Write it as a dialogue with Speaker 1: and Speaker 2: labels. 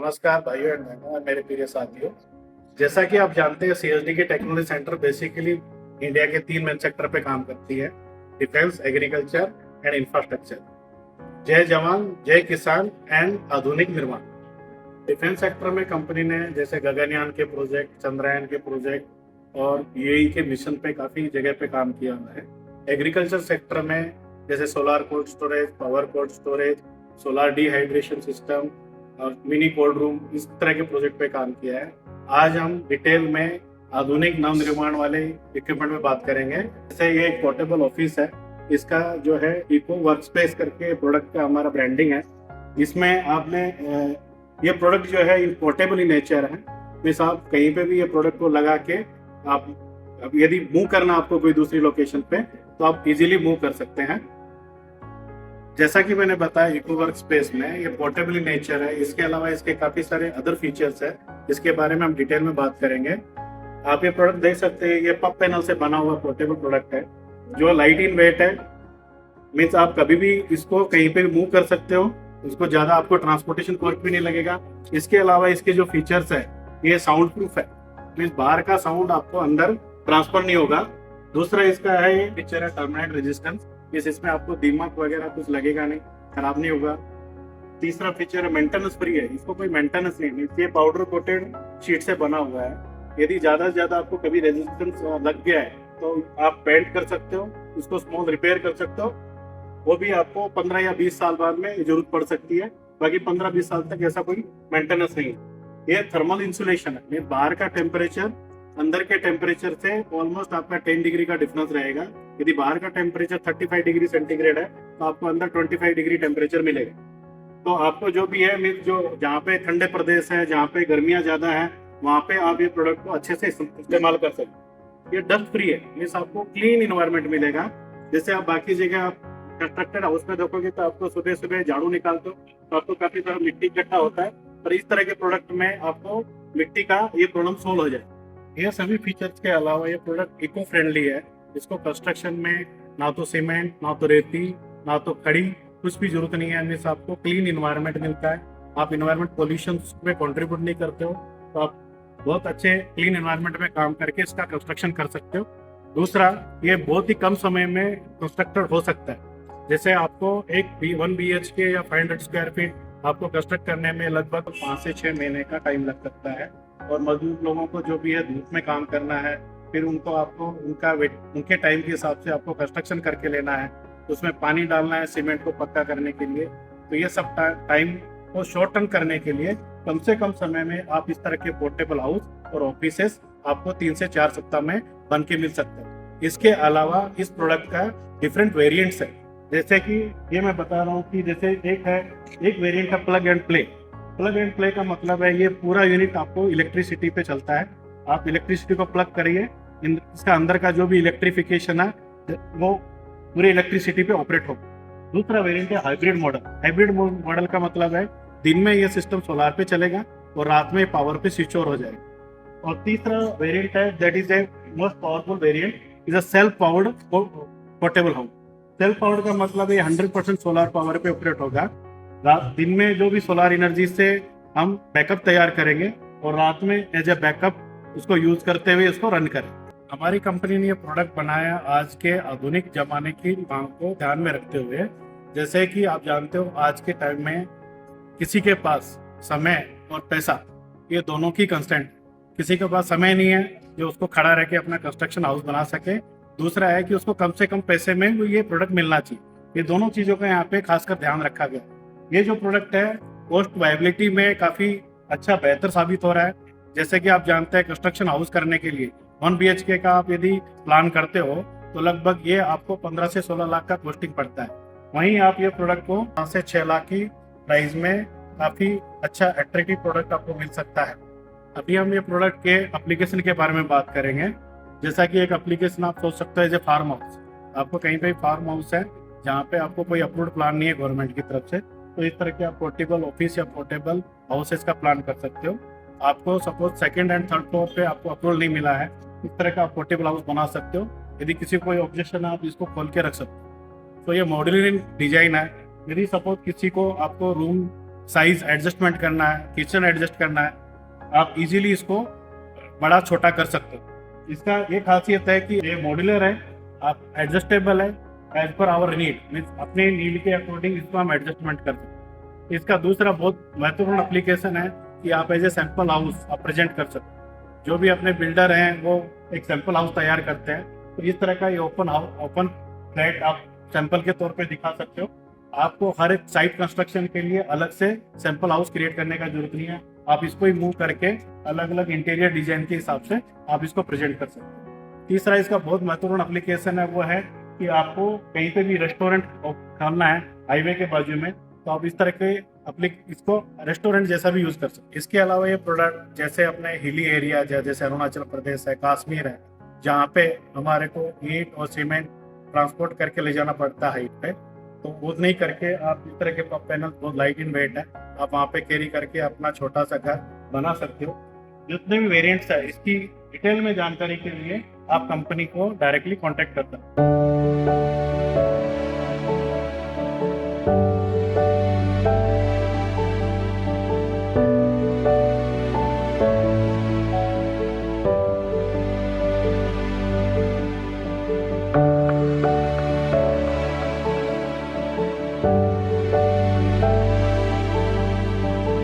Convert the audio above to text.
Speaker 1: नमस्कार भाइयों एंड बहनों और मेरे प्रिय साथियों। जैसा कि आप जानते हैं, सीएसडी के टेक्नोलॉजी सेंटर बेसिकली इंडिया के 3 मेन सेक्टर पे काम करती है: डिफेंस, एग्रीकल्चर एंड इंफ्रास्ट्रक्चर। जय जवान, जय किसान एंड आधुनिक निर्माण। डिफेंस सेक्टर में कंपनी ने जैसे गगनयान के प्रोजेक्ट, चंद्रयान के प्रोजेक्ट और यूएई के मिशन पे काफी जगह पे काम किया हुआ है। एग्रीकल्चर सेक्टर में जैसे solar cold storage, power cold storage, solar dehydration system और मिनी कोल्ड रूम, इस तरह के प्रोजेक्ट पे काम किया है। आज हम डिटेल में आधुनिक नव निर्माण वाले इक्विपमेंट में बात करेंगे। जैसे ये एक पोर्टेबल ऑफिस है, इसका जो है इको वर्कस्पेस करके प्रोडक्ट का हमारा ब्रांडिंग है। इसमें आपने ये प्रोडक्ट जो है पोर्टेबल इन नेचर है। मीन्स आप कहीं पे भी ये प्रोडक्ट को लगा के आप यदि मूव करना आपको कोई दूसरी लोकेशन पे, तो आप इजीली मूव कर सकते हैं। जैसा कि मैंने बताया, इको वर्क स्पेस में ये पोर्टेबल इन नेचर है। इसके अलावा इसके काफी सारे अदर फीचर्स है, इसके बारे में हम डिटेल में बात करेंगे। आप ये प्रोडक्ट देख सकते हैं, ये पब पैनल से बना हुआ पोर्टेबल प्रोडक्ट है जो लाइट इन वेट है। मीन्स आप कभी भी इसको कहीं पे मूव कर सकते हो, इसको ज्यादा आपको ट्रांसपोर्टेशन कॉस्ट भी नहीं लगेगा। इसके अलावा इसके जो फीचर्स है, ये साउंड प्रूफ है। मीन्स बाहर का साउंड आपको अंदर ट्रांसफर नहीं होगा। दूसरा इसका है ये फीचर है टर्मिनेट रेजिस्टेंस। इसमें आपको दीमक वगैरह कुछ लगेगा नहीं, खराब नहीं होगा। तीसरा फीचर है मेंटेनेंस फ्री है, इसको कोई मेंटेनेंस नहीं। ये पाउडर कोटेड शीट से बना हुआ है। यदि ज्यादा से ज्यादा आपको कभी रेजिस्टेंस लग गया है तो आप पेंट कर सकते हो, उसको स्मॉल रिपेयर कर सकते हो। वो भी आपको 15 या 20 साल बाद में जरूरत पड़ सकती है। बाकी 15-20 साल तक ऐसा कोई मेंटेनेंस नहीं है। ये थर्मल इंसुलेशन है। बाहर का टेम्परेचर अंदर के टेम्परेचर से ऑलमोस्ट आपका 10 डिग्री का डिफरेंस रहेगा। यदि बाहर का टेम्परेचर 35 डिग्री सेंटीग्रेड है तो आपको अंदर 25 डिग्री टेम्परेचर मिलेगा। तो आपको जो भी है, मीन्स जो जहाँ पे ठंडे प्रदेश है, जहाँ पे गर्मियाँ ज्यादा है, वहाँ पे आप ये प्रोडक्ट को अच्छे से इस्तेमाल कर सकते। ये डस्ट फ्री है, मीन्स आपको क्लीन इन्वायरमेंट मिलेगा। जैसे आप बाकी जगह आप कंस्ट्रक्टेड हाउस में देखोगे तो आपको सुबह सुबह झाड़ू निकालते हो तो आपको काफी सारा मिट्टी इकट्ठा होता है, पर इस तरह के प्रोडक्ट में आपको मिट्टी का ये प्रॉब्लम सोल्व हो जाए। ये सभी फीचर्स के अलावा ये प्रोडक्ट इको फ्रेंडली है। इसको कंस्ट्रक्शन में ना तो सीमेंट, ना तो रेती, ना तो खड़ी, कुछ भी जरूरत नहीं है। मीन्स आपको क्लीन इन्वायरमेंट मिलता है। आप इन्वायरमेंट पोल्यूशन में कंट्रीब्यूट नहीं करते हो, तो आप बहुत अच्छे क्लीन इन्वायरमेंट में काम करके इसका कंस्ट्रक्शन कर सकते हो। दूसरा, ये बहुत ही कम समय में कंस्ट्रक्टेड हो सकता है। जैसे आपको एक 1 BHK या 500 स्क्वायर फीट आपको कंस्ट्रक्ट करने में लगभग 5 से 6 महीने का टाइम लग सकता है। और मजदूर लोगों को जो भी है धूप में काम करना है, फिर उनको आपको उनके टाइम के हिसाब से आपको कंस्ट्रक्शन करके लेना है, उसमें पानी डालना है सीमेंट को पक्का करने के लिए। तो ये सब टाइम को शॉर्टन करने के लिए कम से कम समय में आप इस तरह के पोर्टेबल हाउस और ऑफिसेस आपको 3 से 4 सप्ताह में बन के मिल सकते हैं। इसके अलावा इस प्रोडक्ट का डिफरेंट वेरिएंट्स है। जैसे कि ये मैं बता रहा हूँ कि जैसे एक वेरिएंट है plug and play. Plug and play का मतलब है ये पूरा यूनिट आपको इलेक्ट्रिसिटी पे चलता है। आप इलेक्ट्रिसिटी को प्लग करिए, इसका अंदर का जो भी इलेक्ट्रिफिकेशन है वो पूरे इलेक्ट्रिसिटी पे ऑपरेट होगा। दूसरा वेरिएंट है हाइब्रिड मॉडल। हाइब्रिड मॉडल का मतलब है दिन में ये सिस्टम सोलार पे चलेगा और रात में पावर पे स्विच ऑन हो जाएगा। और तीसरा वेरिएंट है, that is a most powerful variant, is a self powered portable house. Self powered का मतलब है 100% सोलार पावर पे ऑपरेट होगा। दिन में जो भी सोलार एनर्जी से हम बैकअप तैयार करेंगे और रात में एज ए बैकअप उसको यूज करते हुए इसको रन करें। हमारी कंपनी ने ये प्रोडक्ट बनाया आज के आधुनिक जमाने की मांग को ध्यान में रखते हुए। जैसे कि आप जानते हो, आज के टाइम में किसी के पास समय और पैसा, ये दोनों की कंस्टेंट। किसी के पास समय नहीं है जो उसको खड़ा रह के अपना कंस्ट्रक्शन हाउस बना सके। दूसरा है कि उसको कम से कम पैसे में ये प्रोडक्ट मिलना चाहिए। ये दोनों चीजों का यहाँ पे खासकर ध्यान रखा गया। ये जो प्रोडक्ट है कॉस्ट वायबिलिटी में काफी अच्छा बेहतर साबित हो रहा है। जैसे कि आप जानते हैं, कंस्ट्रक्शन हाउस करने के लिए 1 BHK का आप यदि प्लान करते हो तो लगभग ये आपको 15 से 16 लाख का कॉस्टिंग पड़ता है। वहीं आप ये प्रोडक्ट को 5 से 6 लाख की प्राइस में काफी अच्छा अट्रैक्टिव प्रोडक्ट आपको मिल सकता है। अभी हम ये प्रोडक्ट के एप्लीकेशन के बारे में बात करेंगे। जैसा कि एक एप्लीकेशन आप सोच सकते हो, जैसे फार्म हाउस। आपको कहीं पे फार्म हाउस है जहाँ पे आपको कोई अप्रूव्ड प्लान नहीं है गवर्नमेंट की तरफ से, तो इस तरह के आप पोर्टेबल ऑफिस या पोर्टेबल हाउसेस का प्लान कर सकते हो। आपको suppose 2nd and 3rd floor पे आपको अप्रूवल नहीं मिला है, इस तरह का आप पोर्टेबल हाउस बना सकते हो। यदि किसी को कोई ऑब्जेक्शन है, आप इसको खोल के रख सकते हो। तो ये मॉड्यूलर डिजाइन है। यदि सपोज किसी को आपको रूम साइज एडजस्टमेंट करना है, किचन एडजस्ट करना है, आप इजीली इसको बड़ा छोटा कर सकते हो। इसका ये खासियत है कि ये मॉड्यूलर है, आप एडजस्टेबल है, as per our need, means अपने नीड के अकॉर्डिंग इसको हम एडजस्टमेंट कर सकते हैं। इसका दूसरा बहुत महत्वपूर्ण एप्लीकेशन है कि आप एज ए सैंपल हाउस आप प्रेजेंट कर सकते हैं। जो भी अपने बिल्डर हैं वो एक सैंपल हाउस तैयार करते हैं, तो इस तरह का ये ओपन फ्लैट आप सैंपल के तौर पे दिखा सकते हो। आपको हर एक साइट कंस्ट्रक्शन के लिए अलग से सैंपल हाउस क्रिएट करने का जरूरत नहीं है, आप इसको ही मूव करके अलग अलग इंटीरियर डिजाइन के हिसाब से आप इसको प्रेजेंट कर सकते हो। तीसरा इसका बहुत महत्वपूर्ण एप्लीकेशन है वो है कि आपको कहीं पे भी रेस्टोरेंट खोलना है हाईवे के बाजू में, तो आप इस तरह के इसको रेस्टोरेंट जैसा भी यूज कर सकते हैं। इसके अलावा ये प्रोडक्ट जैसे अपने हिली एरिया जैसे अरुणाचल प्रदेश है, कश्मीर है, जहाँ पे हमारे को ईंट और सीमेंट ट्रांसपोर्ट करके ले जाना पड़ता है हाइट पे, तो वो नहीं करके आप इस तरह के पैनल बहुत लाइट इन वेट है, आप वहाँ पे कैरी करके अपना छोटा सा घर बना सकते हो। जितने भी वेरिएंट्स है इसकी डिटेल में जानकारी के लिए आप कंपनी को डायरेक्टली कांटेक्ट कर सकते हो।